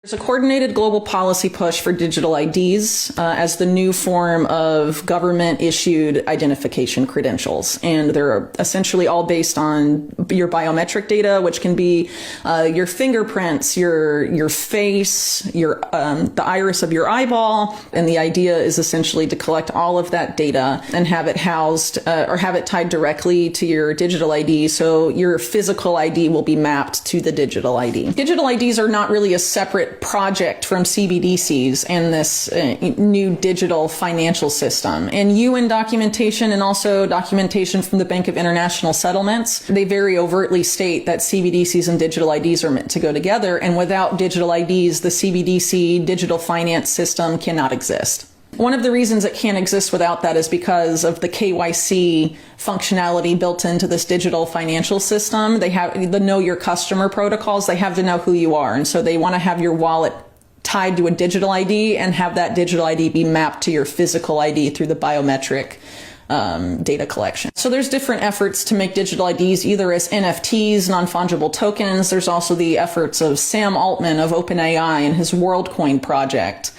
There's a coordinated global policy push for digital IDs as the new form of government-issued identification credentials. And they're essentially all based on your biometric data, which can be your fingerprints, your face, the iris of your eyeball. And the idea is essentially to collect all of that data and have it housed or have it tied directly to your digital ID. So your physical ID will be mapped to the digital ID. Digital IDs are not really a separate project from CBDCs and this new digital financial system. And UN documentation and also documentation from the Bank of International Settlements, they very overtly state that CBDCs and digital IDs are meant to go together. And without digital IDs, the CBDC digital finance system cannot exist. One of the reasons it can't exist without that is because of the KYC functionality built into this digital financial system. They have the know your customer protocols. They have to know who you are. And so they want to have your wallet tied to a digital ID and have that digital ID be mapped to your physical ID through the biometric data collection. So there's different efforts to make digital IDs either as NFTs, non-fungible tokens. There's also the efforts of Sam Altman of OpenAI and his WorldCoin project,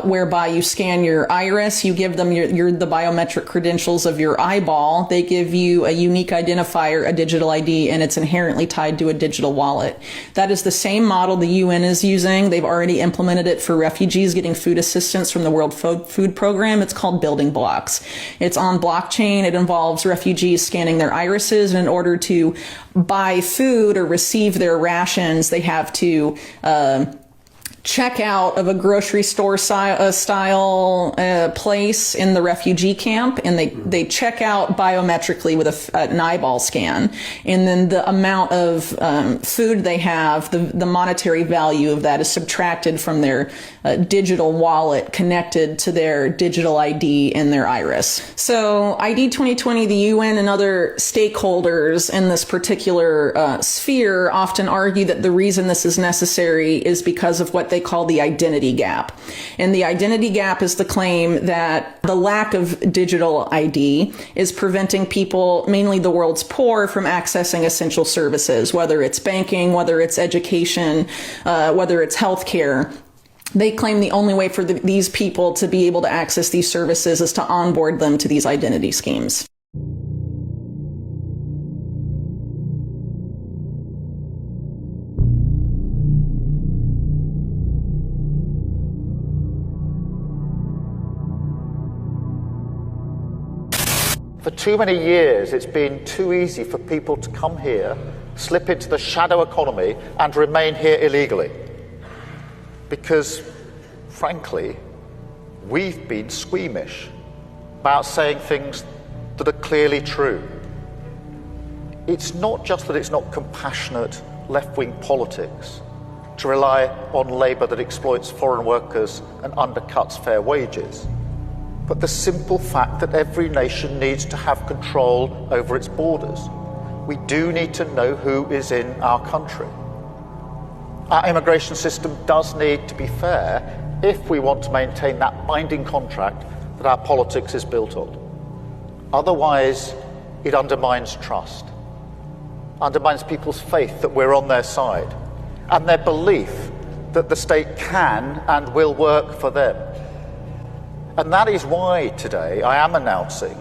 whereby you scan your iris, you give them the biometric credentials of your eyeball. They give you a unique identifier, a digital ID, and it's inherently tied to a digital wallet. That is the same model the UN is using. They've already implemented it for refugees getting food assistance from the World Food Program. It's called Building Blocks. It's on blockchain. It involves refugees scanning their irises, and in order to buy food or receive their rations, they have to check out of a grocery store style place in the refugee camp, and they check out biometrically with an eyeball scan, and then the amount of food they have, the monetary value of that is subtracted from their digital wallet connected to their digital ID and their iris. So ID 2020, the UN and other stakeholders in this particular sphere often argue that the reason this is necessary is because of what they call the identity gap. And the identity gap is the claim that the lack of digital ID is preventing people, mainly the world's poor, from accessing essential services, whether it's banking, whether it's education, whether it's healthcare. They claim the only way for these people to be able to access these services is to onboard them to these identity schemes. For too many years, it's been too easy for people to come here, slip into the shadow economy, and remain here illegally. Because, frankly, we've been squeamish about saying things that are clearly true. It's not just that it's not compassionate left-wing politics to rely on labour that exploits foreign workers and undercuts fair wages, but the simple fact that every nation needs to have control over its borders. We do need to know who is in our country. Our immigration system does need to be fair if we want to maintain that binding contract that our politics is built on. Otherwise, it undermines trust, undermines people's faith that we're on their side, and their belief that the state can and will work for them. And that is why today I am announcing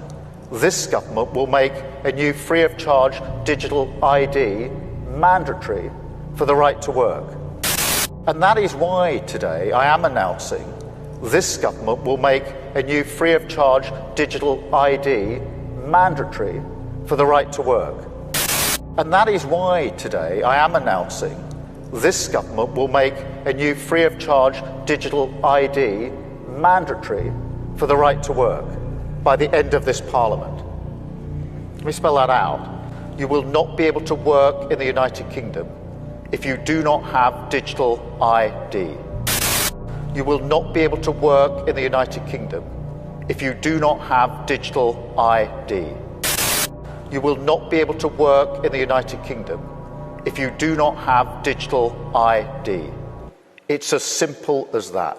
this government will make a new free-of-charge digital ID mandatory for the right to work. And that is why today I am announcing this government will make a new free-of-charge digital ID mandatory for the right to work. And that is why today I am announcing this government will make a new free-of-charge digital ID mandatory for the right to work by the end of this Parliament. Let me spell that out. You will not be able to work in the United Kingdom if you do not have digital ID. You will not be able to work in the United Kingdom if you do not have digital ID. You will not be able to work in the United Kingdom if you do not have digital ID. It's as simple as that.